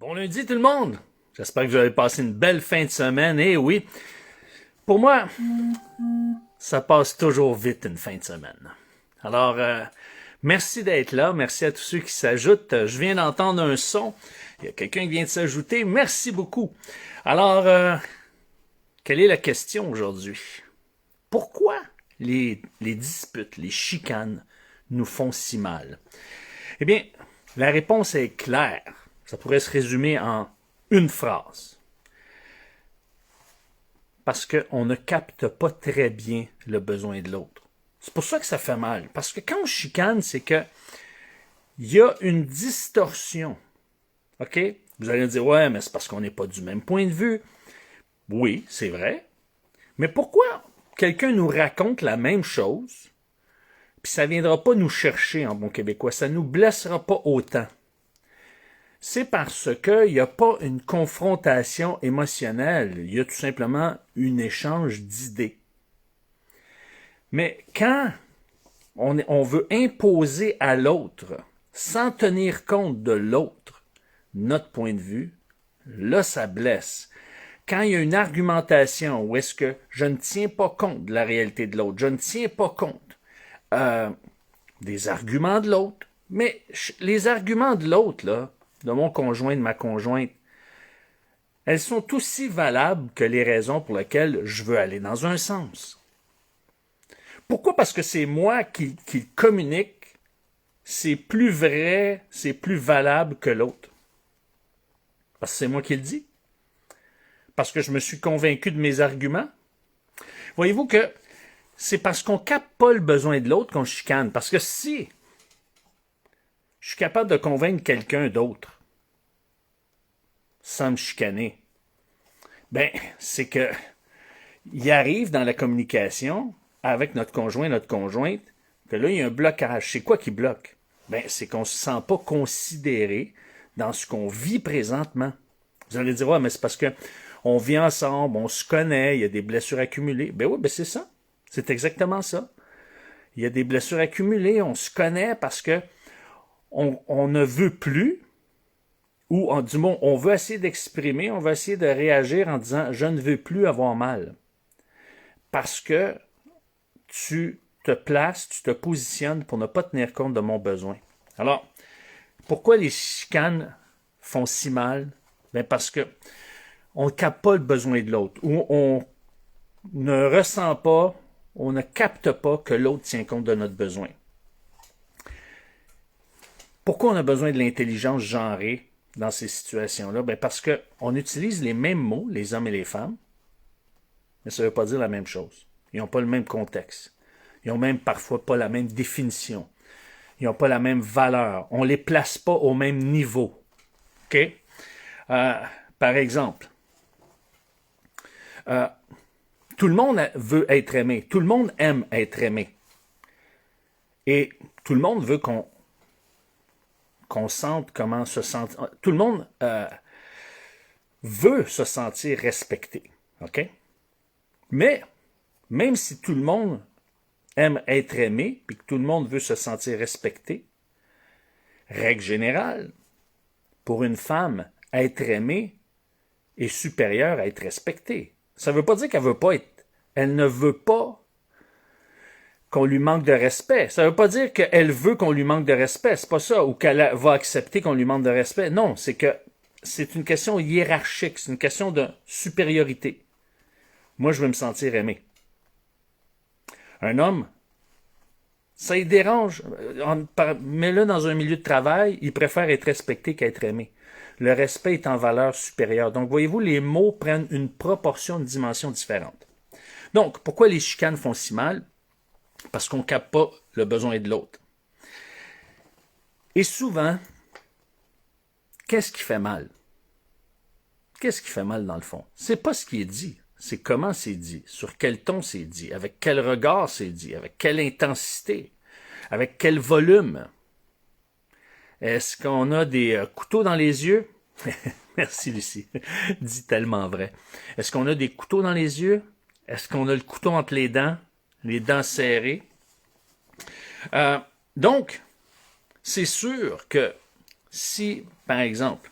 Bon lundi tout le monde! J'espère que vous avez passé une belle fin de semaine. Et oui, pour moi, ça passe toujours vite une fin de semaine. Alors, merci d'être là. Merci à tous ceux qui s'ajoutent. Je viens d'entendre un son. Il y a quelqu'un qui vient de s'ajouter. Merci beaucoup. Alors, quelle est la question aujourd'hui? Pourquoi les disputes, les chicanes nous font si mal? Eh bien, la réponse est claire. Ça pourrait se résumer en une phrase. Parce qu'on ne capte pas très bien le besoin de l'autre. C'est pour ça que ça fait mal. Parce que quand on chicane, c'est que il y a une distorsion. OK? Vous allez me dire, ouais, mais c'est parce qu'on n'est pas du même point de vue. Oui, c'est vrai. Mais pourquoi quelqu'un nous raconte la même chose, puis ça ne viendra pas nous chercher en bon québécois, ça ne nous blessera pas autant? C'est parce qu'il n'y a pas une confrontation émotionnelle, il y a tout simplement un échange d'idées. Mais quand on veut imposer à l'autre, sans tenir compte de l'autre, notre point de vue, là, ça blesse. Quand il y a une argumentation où est-ce que je ne tiens pas compte de la réalité de l'autre, je ne tiens pas compte des arguments de l'autre, mais les arguments de l'autre, là, de mon conjoint, de ma conjointe, elles sont aussi valables que les raisons pour lesquelles je veux aller dans un sens. Pourquoi? Parce que c'est moi qui communique, c'est plus vrai, c'est plus valable que l'autre. Parce que c'est moi qui le dis. Parce que je me suis convaincu de mes arguments. Voyez-vous que c'est parce qu'on ne capte pas le besoin de l'autre qu'on chicane. Parce que si je suis capable de convaincre quelqu'un d'autre sans me chicaner, ben, c'est que il arrive dans la communication avec notre conjoint, notre conjointe, que là, il y a un blocage. C'est quoi qui bloque? Ben, c'est qu'on ne se sent pas considéré dans ce qu'on vit présentement. Vous allez dire, ouais, mais c'est parce que on vit ensemble, on se connaît, il y a des blessures accumulées. Ben oui, ben c'est ça. C'est exactement ça. Il y a des blessures accumulées, on se connaît parce que on ne veut plus, ou du moins, on veut essayer d'exprimer, on veut essayer de réagir en disant « je ne veux plus avoir mal ». Parce que tu te places, tu te positionnes pour ne pas tenir compte de mon besoin. Alors, pourquoi les chicanes font si mal? Ben parce que on ne capte pas le besoin de l'autre, ou on ne ressent pas, on ne capte pas que l'autre tient compte de notre besoin. Pourquoi on a besoin de l'intelligence genrée dans ces situations-là? Ben parce qu'on utilise les mêmes mots, les hommes et les femmes, mais ça ne veut pas dire la même chose. Ils n'ont pas le même contexte. Ils n'ont même parfois pas la même définition. Ils n'ont pas la même valeur. On ne les place pas au même niveau. OK? Par exemple, tout le monde veut être aimé. Tout le monde aime être aimé. Et tout le monde veut qu'on sente comment se sentir. Tout le monde veut se sentir respecté. OK? Mais, même si tout le monde aime être aimé, puis que tout le monde veut se sentir respecté, règle générale, pour une femme, être aimée est supérieur à être respectée. Ça ne veut pas dire qu'elle veut pas être. Elle ne veut pas qu'on lui manque de respect. Ça ne veut pas dire qu'elle veut qu'on lui manque de respect. C'est pas ça. Ou qu'elle va accepter qu'on lui manque de respect. Non, c'est que c'est une question hiérarchique. C'est une question de supériorité. Moi, je veux me sentir aimé. Un homme, ça y dérange. Mets-le dans un milieu de travail, il préfère être respecté qu'être aimé. Le respect est en valeur supérieure. Donc, voyez-vous, les mots prennent une proportion, une dimension différente. Donc, pourquoi les chicanes font si mal? Parce qu'on ne capte pas le besoin de l'autre. Et souvent, qu'est-ce qui fait mal? Qu'est-ce qui fait mal dans le fond? C'est pas ce qui est dit, c'est comment c'est dit, sur quel ton c'est dit, avec quel regard c'est dit, avec quelle intensité, avec quel volume. Est-ce qu'on a des couteaux dans les yeux? Merci Lucie, dit tellement vrai. Est-ce qu'on a des couteaux dans les yeux? Est-ce qu'on a le couteau entre les dents serrées? Donc, c'est sûr que si, par exemple,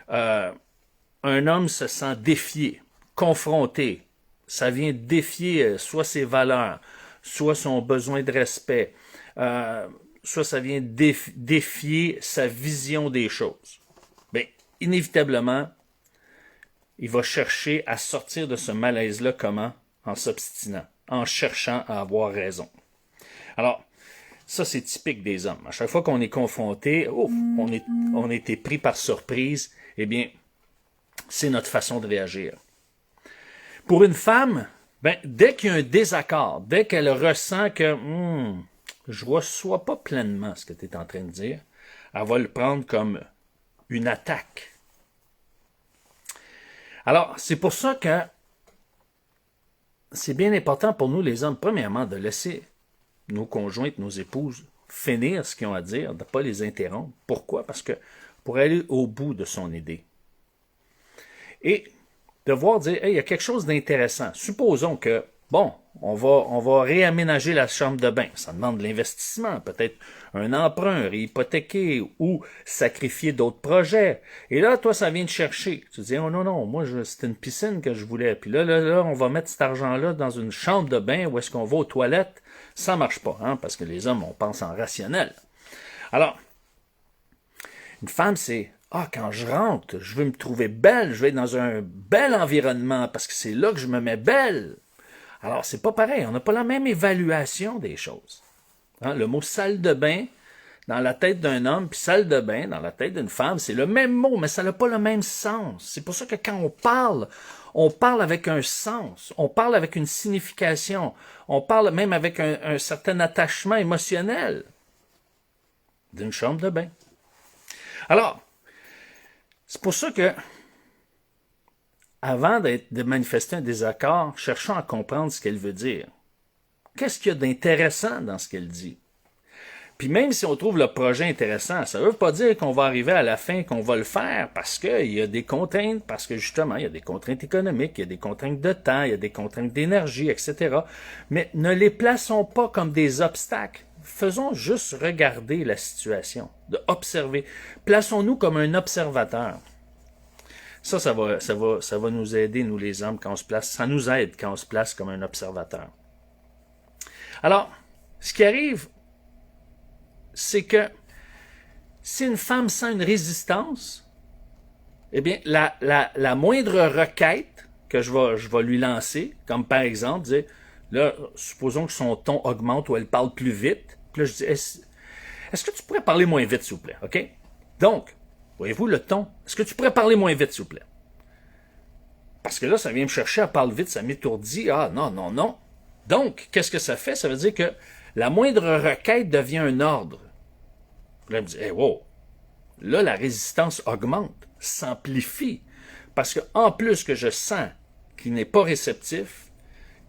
un homme se sent défié, confronté. Ça vient défier soit ses valeurs, soit son besoin de respect, soit ça vient défier sa vision des choses. Bien, inévitablement, il va chercher à sortir de ce malaise-là comment? En s'obstinant, en cherchant à avoir raison. Alors, ça, c'est typique des hommes. À chaque fois qu'on est confronté, on a été pris par surprise, eh bien, c'est notre façon de réagir. Pour une femme, ben, dès qu'il y a un désaccord, dès qu'elle ressent que je ne reçois pas pleinement ce que tu es en train de dire, elle va le prendre comme une attaque. Alors, c'est pour ça que c'est bien important pour nous, les hommes, premièrement, de laisser nos conjointes, nos épouses, finir ce qu'ils ont à dire, de ne pas les interrompre. Pourquoi? Parce que pour aller au bout de son idée. Et devoir dire, hey, il y a quelque chose d'intéressant. Supposons que, bon, on va réaménager la chambre de bain. Ça demande de l'investissement, peut-être un emprunt, réhypothéquer ou sacrifier d'autres projets. Et là, toi, ça vient te chercher. Tu te dis, oh non, moi, c'était une piscine que je voulais. Puis là, on va mettre cet argent-là dans une chambre de bain où est-ce qu'on va aux toilettes. Ça marche pas, hein, parce que les hommes, on pense en rationnel. Alors, une femme, c'est, quand je rentre, je veux me trouver belle, je veux être dans un bel environnement, parce que c'est là que je me mets belle. Alors, c'est pas pareil, on n'a pas la même évaluation des choses. Hein, le mot salle de bain, dans la tête d'un homme, puis salle de bain, dans la tête d'une femme, c'est le même mot, mais ça n'a pas le même sens. C'est pour ça que quand on parle avec un sens, on parle avec une signification, on parle même avec un certain attachement émotionnel d'une chambre de bain. Alors, c'est pour ça que, avant de manifester un désaccord, cherchons à comprendre ce qu'elle veut dire. Qu'est-ce qu'il y a d'intéressant dans ce qu'elle dit? Puis même si on trouve le projet intéressant, ça ne veut pas dire qu'on va arriver à la fin, qu'on va le faire, parce qu'il y a des contraintes, parce que justement, il y a des contraintes économiques, il y a des contraintes de temps, il y a des contraintes d'énergie, etc. Mais ne les plaçons pas comme des obstacles. Faisons juste regarder la situation, de observer. Plaçons-nous comme un observateur. Ça va nous aider, nous les hommes, quand on se place. Ça nous aide quand on se place comme un observateur. Alors, ce qui arrive, c'est que si une femme sent une résistance, eh bien, la moindre requête que je vais lui lancer, comme par exemple, dire, là, supposons que son ton augmente ou elle parle plus vite, puis là, je dis, est-ce que tu pourrais parler moins vite, s'il vous plaît, OK? Donc, voyez-vous le ton? Est-ce que tu pourrais parler moins vite, s'il vous plaît? Parce que là, ça vient me chercher à parler vite, ça m'étourdit. Ah, non. Donc, qu'est-ce que ça fait? Ça veut dire que la moindre requête devient un ordre. Là, elle me dit, hey, wow. Là, la résistance augmente, s'amplifie. Parce que en plus que je sens qu'il n'est pas réceptif,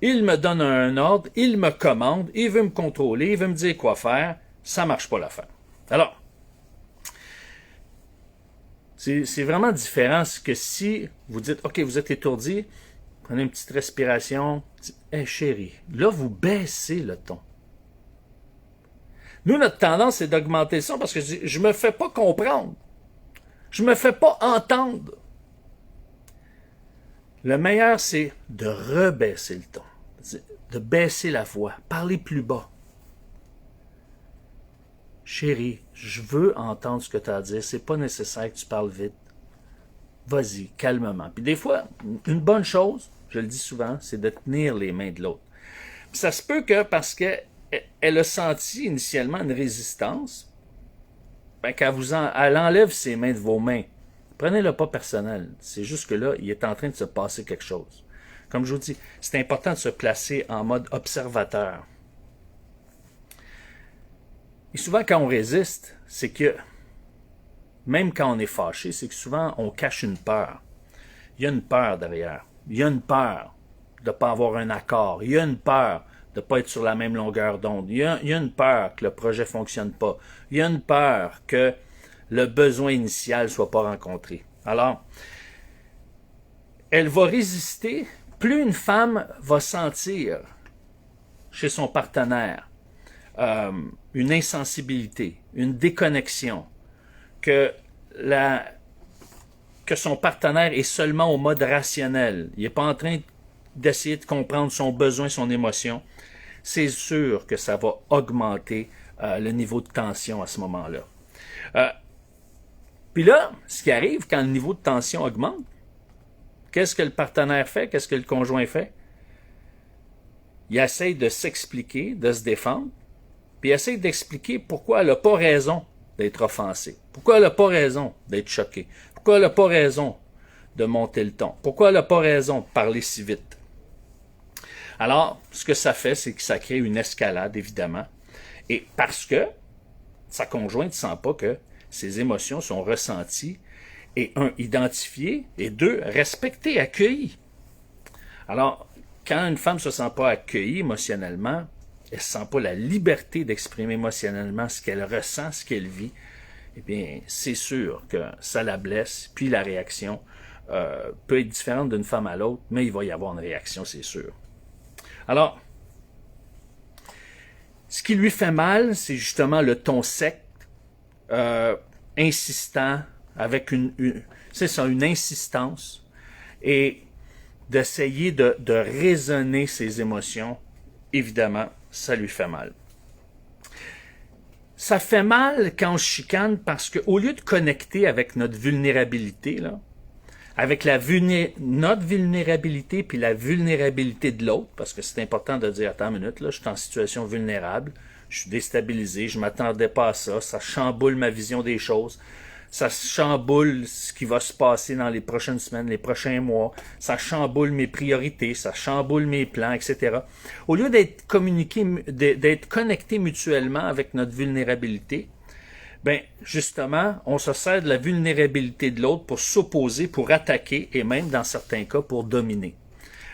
il me donne un ordre, il me commande, il veut me contrôler, il veut me dire quoi faire. Ça ne marche pas l'affaire. Alors, c'est vraiment différent que si vous dites, OK, vous êtes étourdi, prenez une petite respiration, dites, hey, chérie, là, vous baissez le ton. Nous, notre tendance, c'est d'augmenter le son parce que je me fais pas comprendre. Je me fais pas entendre. Le meilleur, c'est de rebaisser le ton, de baisser la voix, parler plus bas. Chérie, je veux entendre ce que tu as à dire. C'est pas nécessaire que tu parles vite. Vas-y, calmement. Puis des fois, une bonne chose, je le dis souvent, c'est de tenir les mains de l'autre. Puis ça se peut que parce qu'elle a senti initialement une résistance, ben elle enlève ses mains de vos mains. Prenez-le pas personnel. C'est juste que là, il est en train de se passer quelque chose. Comme je vous dis, c'est important de se placer en mode observateur. Et souvent, quand on résiste, c'est que, même quand on est fâché, c'est que souvent, on cache une peur. Il y a une peur derrière. Il y a une peur de ne pas avoir un accord. Il y a une peur de ne pas être sur la même longueur d'onde. Il y a une peur que le projet ne fonctionne pas. Il y a une peur que le besoin initial ne soit pas rencontré. Alors, elle va résister. Plus une femme va sentir chez son partenaire une insensibilité, une déconnexion, que que son partenaire est seulement au mode rationnel, il n'est pas en train d'essayer de comprendre son besoin, son émotion, c'est sûr que ça va augmenter le niveau de tension à ce moment-là. Puis là, ce qui arrive quand le niveau de tension augmente, qu'est-ce que le partenaire fait? Qu'est-ce que le conjoint fait? Il essaie de s'expliquer, de se défendre, puis il essaie d'expliquer pourquoi elle n'a pas raison d'être offensée, pourquoi elle n'a pas raison d'être choquée, pourquoi elle n'a pas raison de monter le ton, pourquoi elle n'a pas raison de parler si vite. Alors, ce que ça fait, c'est que ça crée une escalade, évidemment, et parce que sa conjointe ne sent pas que ses émotions sont ressenties et, un, identifiées, et deux, respectées, accueillies. Alors, quand une femme ne se sent pas accueillie émotionnellement, elle ne sent pas la liberté d'exprimer émotionnellement ce qu'elle ressent, ce qu'elle vit, eh bien, c'est sûr que ça la blesse, puis la réaction peut être différente d'une femme à l'autre, mais il va y avoir une réaction, c'est sûr. Alors, ce qui lui fait mal, c'est justement le ton sec, insistant, avec c'est ça, une insistance, et d'essayer de raisonner ses émotions, évidemment, ça lui fait mal. Ça fait mal quand on chicane parce qu'au lieu de connecter avec notre vulnérabilité, là, avec notre vulnérabilité puis la vulnérabilité de l'autre, parce que c'est important de dire, attends une minute, là, je suis en situation vulnérable, je suis déstabilisé, je m'attendais pas à ça, ça chamboule ma vision des choses, ça chamboule ce qui va se passer dans les prochaines semaines, les prochains mois, ça chamboule mes priorités, ça chamboule mes plans, etc. Au lieu d'être connecté mutuellement avec notre vulnérabilité, ben justement, on se sert de la vulnérabilité de l'autre pour s'opposer, pour attaquer et même dans certains cas pour dominer.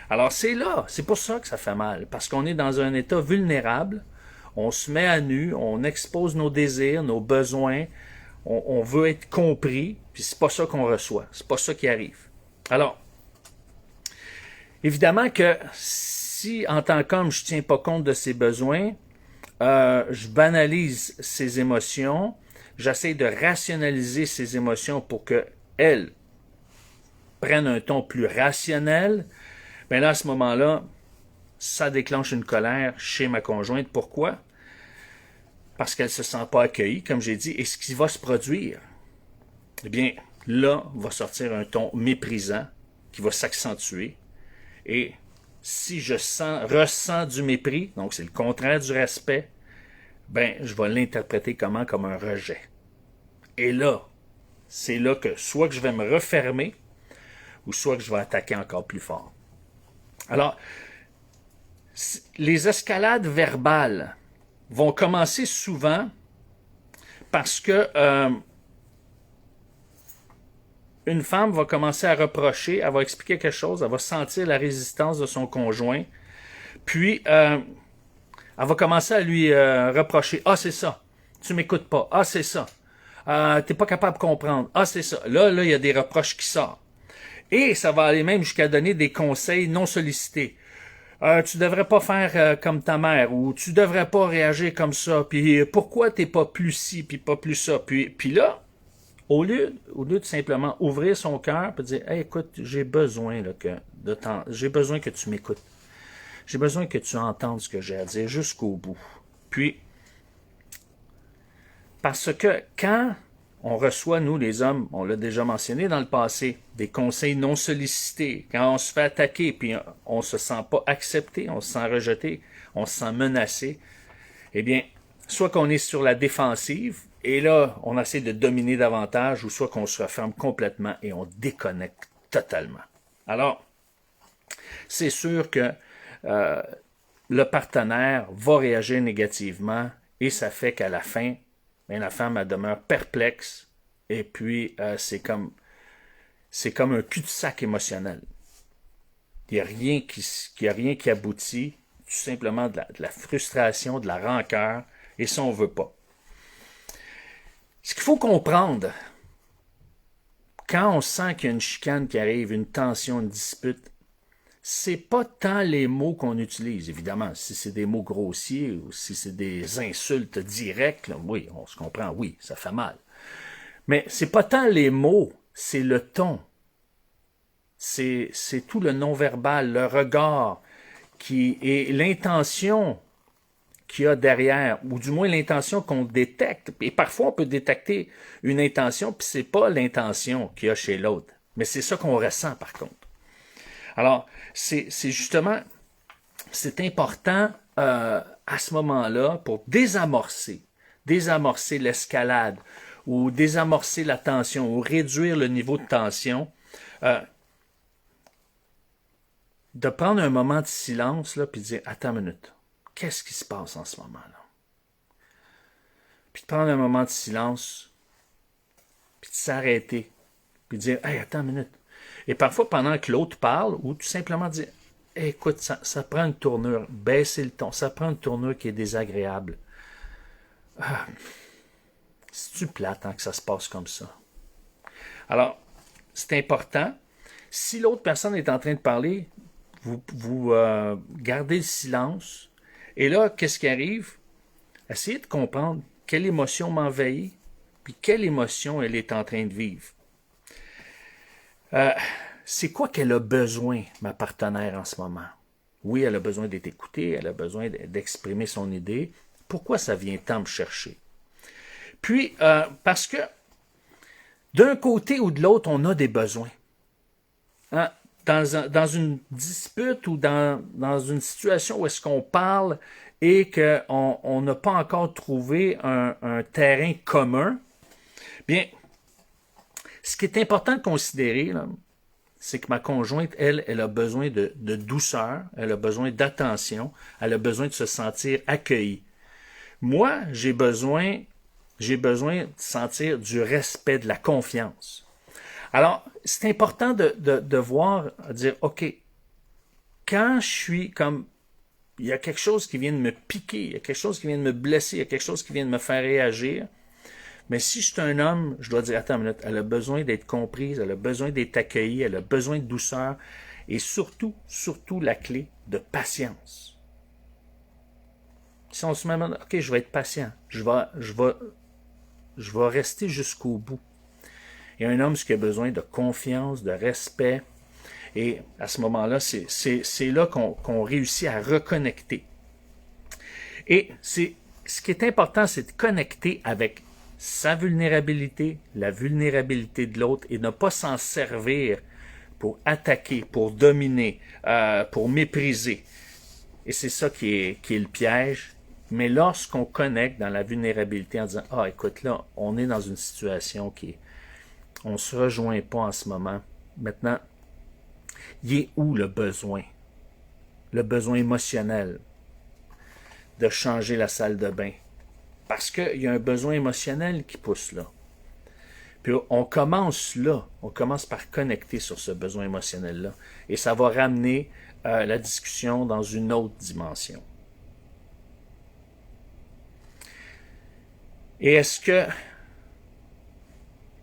Alors c'est pour ça que ça fait mal, parce qu'on est dans un état vulnérable, on se met à nu, on expose nos désirs, nos besoins, on veut être compris, puis c'est pas ça qu'on reçoit, c'est pas ça qui arrive. Alors, évidemment que si en tant qu'homme je tiens pas compte de ses besoins, je banalise ses émotions, j'essaie de rationaliser ses émotions pour qu'elles prennent un ton plus rationnel, bien là, à ce moment-là, ça déclenche une colère chez ma conjointe. Pourquoi? Parce qu'elle ne se sent pas accueillie, comme j'ai dit. Et ce qui va se produire, eh bien, là, va sortir un ton méprisant qui va s'accentuer. Et si je ressens du mépris, donc c'est le contraire du respect, ben, je vais l'interpréter comment? Comme un rejet. Et là, c'est là que soit que je vais me refermer, ou soit que je vais attaquer encore plus fort. Alors, les escalades verbales vont commencer souvent parce que une femme va commencer à reprocher, elle va expliquer quelque chose, elle va sentir la résistance de son conjoint, puis elle va commencer à lui reprocher. Ah, c'est ça. Tu m'écoutes pas. Ah, c'est ça. T'es pas capable de comprendre. Ah, c'est ça. Là, il y a des reproches qui sortent. Et ça va aller même jusqu'à donner des conseils non sollicités. Tu devrais pas faire comme ta mère, ou tu devrais pas réagir comme ça, puis pourquoi t'es pas plus ci, puis pas plus ça. Puis là, au lieu de simplement ouvrir son cœur et dire, hey, écoute, j'ai besoin j'ai besoin que tu m'écoutes. J'ai besoin que tu entendes ce que j'ai à dire jusqu'au bout. Puis, parce que quand on reçoit, nous les hommes, on l'a déjà mentionné dans le passé, des conseils non sollicités, quand on se fait attaquer, puis on se sent pas accepté, on se sent rejeté, on se sent menacé, eh bien, soit qu'on est sur la défensive, et là, on essaie de dominer davantage, ou soit qu'on se referme complètement et on déconnecte totalement. Alors, c'est sûr que le partenaire va réagir négativement, et ça fait qu'à la fin, bien, la femme elle demeure perplexe, et puis c'est comme un cul-de-sac émotionnel. Il n'y a rien qui aboutit, tout simplement de la frustration, de la rancœur, et ça, on ne veut pas. Ce qu'il faut comprendre, quand on sent qu'il y a une chicane qui arrive, une tension, une dispute, c'est pas tant les mots qu'on utilise, évidemment. Si c'est des mots grossiers ou si c'est des insultes directes, là, oui, on se comprend, oui, ça fait mal. Mais c'est pas tant les mots c'est le ton. C'est tout le non-verbal, le regard, et l'intention qu'il y a derrière, ou du moins l'intention qu'on détecte. Et parfois, on peut détecter une intention, puis c'est pas l'intention qu'il y a chez l'autre. Mais c'est ça qu'on ressent, par contre. Alors, c'est justement, c'est important à ce moment-là pour désamorcer l'escalade, ou désamorcer la tension, ou réduire le niveau de tension, de prendre un moment de silence, là, puis de dire, attends une minute, qu'est-ce qui se passe en ce moment-là? Puis de prendre un moment de silence, puis de s'arrêter, puis de dire, hey, attends une minute. Et parfois, pendant que l'autre parle, ou tout simplement dire, hey, écoute, ça prend une tournure, baisser le ton, ça prend une tournure qui est désagréable. C'est-tu plate que ça se passe comme ça? Alors, c'est important. Si l'autre personne est en train de parler, vous gardez le silence. Et là, qu'est-ce qui arrive? Essayez de comprendre quelle émotion m'envahit, puis quelle émotion elle est en train de vivre. C'est quoi qu'elle a besoin, ma partenaire, en ce moment? Oui, elle a besoin d'être écoutée, elle a besoin d'exprimer son idée. Pourquoi ça vient tant me chercher? Puis, parce que d'un côté ou de l'autre, on a des besoins. Hein? Dans une dispute ou dans une situation où est-ce qu'on parle et qu'on n'a pas encore trouvé un terrain commun, bien, ce qui est important de considérer, là, c'est que ma conjointe, elle a besoin de douceur, elle a besoin d'attention, elle a besoin de se sentir accueillie. Moi, j'ai besoin de sentir du respect, de la confiance. Alors, c'est important de voir, de dire, OK, quand je suis comme, il y a quelque chose qui vient de me piquer, il y a quelque chose qui vient de me blesser, il y a quelque chose qui vient de me faire réagir, mais si je suis un homme, je dois dire, attends une minute, elle a besoin d'être comprise, elle a besoin d'être accueillie, elle a besoin de douceur, et surtout la clé de patience. Si on se met, OK, je vais être patient, je vais rester jusqu'au bout. Il y a un homme qui a besoin de confiance, de respect. Et à ce moment-là, c'est là qu'on réussit à reconnecter. Et ce qui est important, c'est de connecter avec sa vulnérabilité, la vulnérabilité de l'autre, et ne pas s'en servir pour attaquer, pour dominer, pour mépriser. Et c'est ça qui est le piège. Mais lorsqu'on connecte dans la vulnérabilité en disant, ah, écoute, là, on est dans une situation on ne se rejoint pas en ce moment. Maintenant, il est où le besoin? Le besoin émotionnel de changer la salle de bain. Parce qu'il y a un besoin émotionnel qui pousse là. Puis on commence là. On commence par connecter sur ce besoin émotionnel-là. Et ça va ramener la discussion dans une autre dimension. Et est-ce que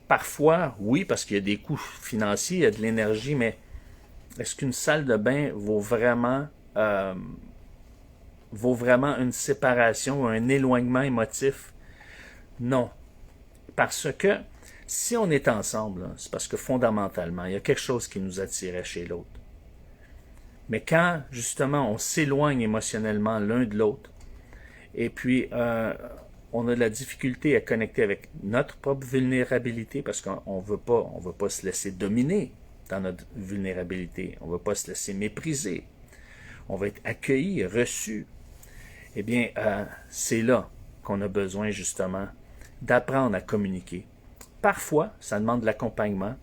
parfois, oui, parce qu'il y a des coûts financiers, il y a de l'énergie, mais est-ce qu'une salle de bain vaut vraiment une séparation ou un éloignement émotif? Non. Parce que si on est ensemble, c'est parce que fondamentalement, il y a quelque chose qui nous attirait chez l'autre. Mais quand, justement, on s'éloigne émotionnellement l'un de l'autre, et puis on a de la difficulté à connecter avec notre propre vulnérabilité parce qu'on veut pas se laisser dominer dans notre vulnérabilité. On veut pas se laisser mépriser. On va être accueilli, reçu. Eh bien, c'est là qu'on a besoin justement d'apprendre à communiquer. Parfois, ça demande de l'accompagnement.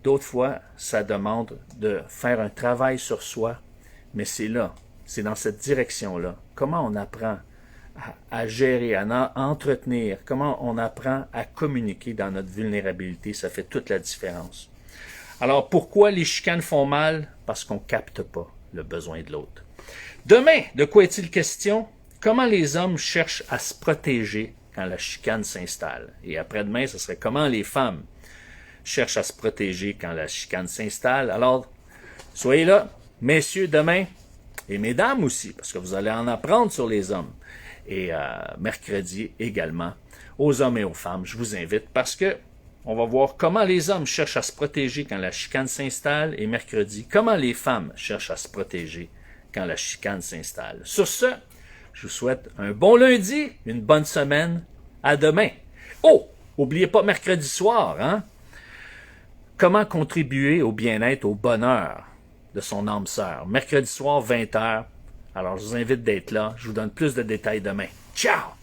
D'autres fois, ça demande de faire un travail sur soi. Mais c'est là, c'est dans cette direction-là. Comment on apprend à gérer, à entretenir, comment on apprend à communiquer dans notre vulnérabilité, ça fait toute la différence. Alors, pourquoi les chicanes font mal? Parce qu'on ne capte pas le besoin de l'autre. Demain, de quoi est-il question? Comment les hommes cherchent à se protéger quand la chicane s'installe? Et après-demain, ce serait comment les femmes cherchent à se protéger quand la chicane s'installe. Alors, soyez là, messieurs, demain, et mesdames aussi, parce que vous allez en apprendre sur les hommes. Et mercredi également, aux hommes et aux femmes, je vous invite parce que on va voir comment les hommes cherchent à se protéger quand la chicane s'installe et mercredi, comment les femmes cherchent à se protéger quand la chicane s'installe. Sur ce, je vous souhaite un bon lundi, une bonne semaine. À demain. Oh, oubliez pas mercredi soir, hein? Comment contribuer au bien-être, au bonheur de son âme sœur. Mercredi soir, 20h. Alors, je vous invite d'être là. Je vous donne plus de détails demain. Ciao!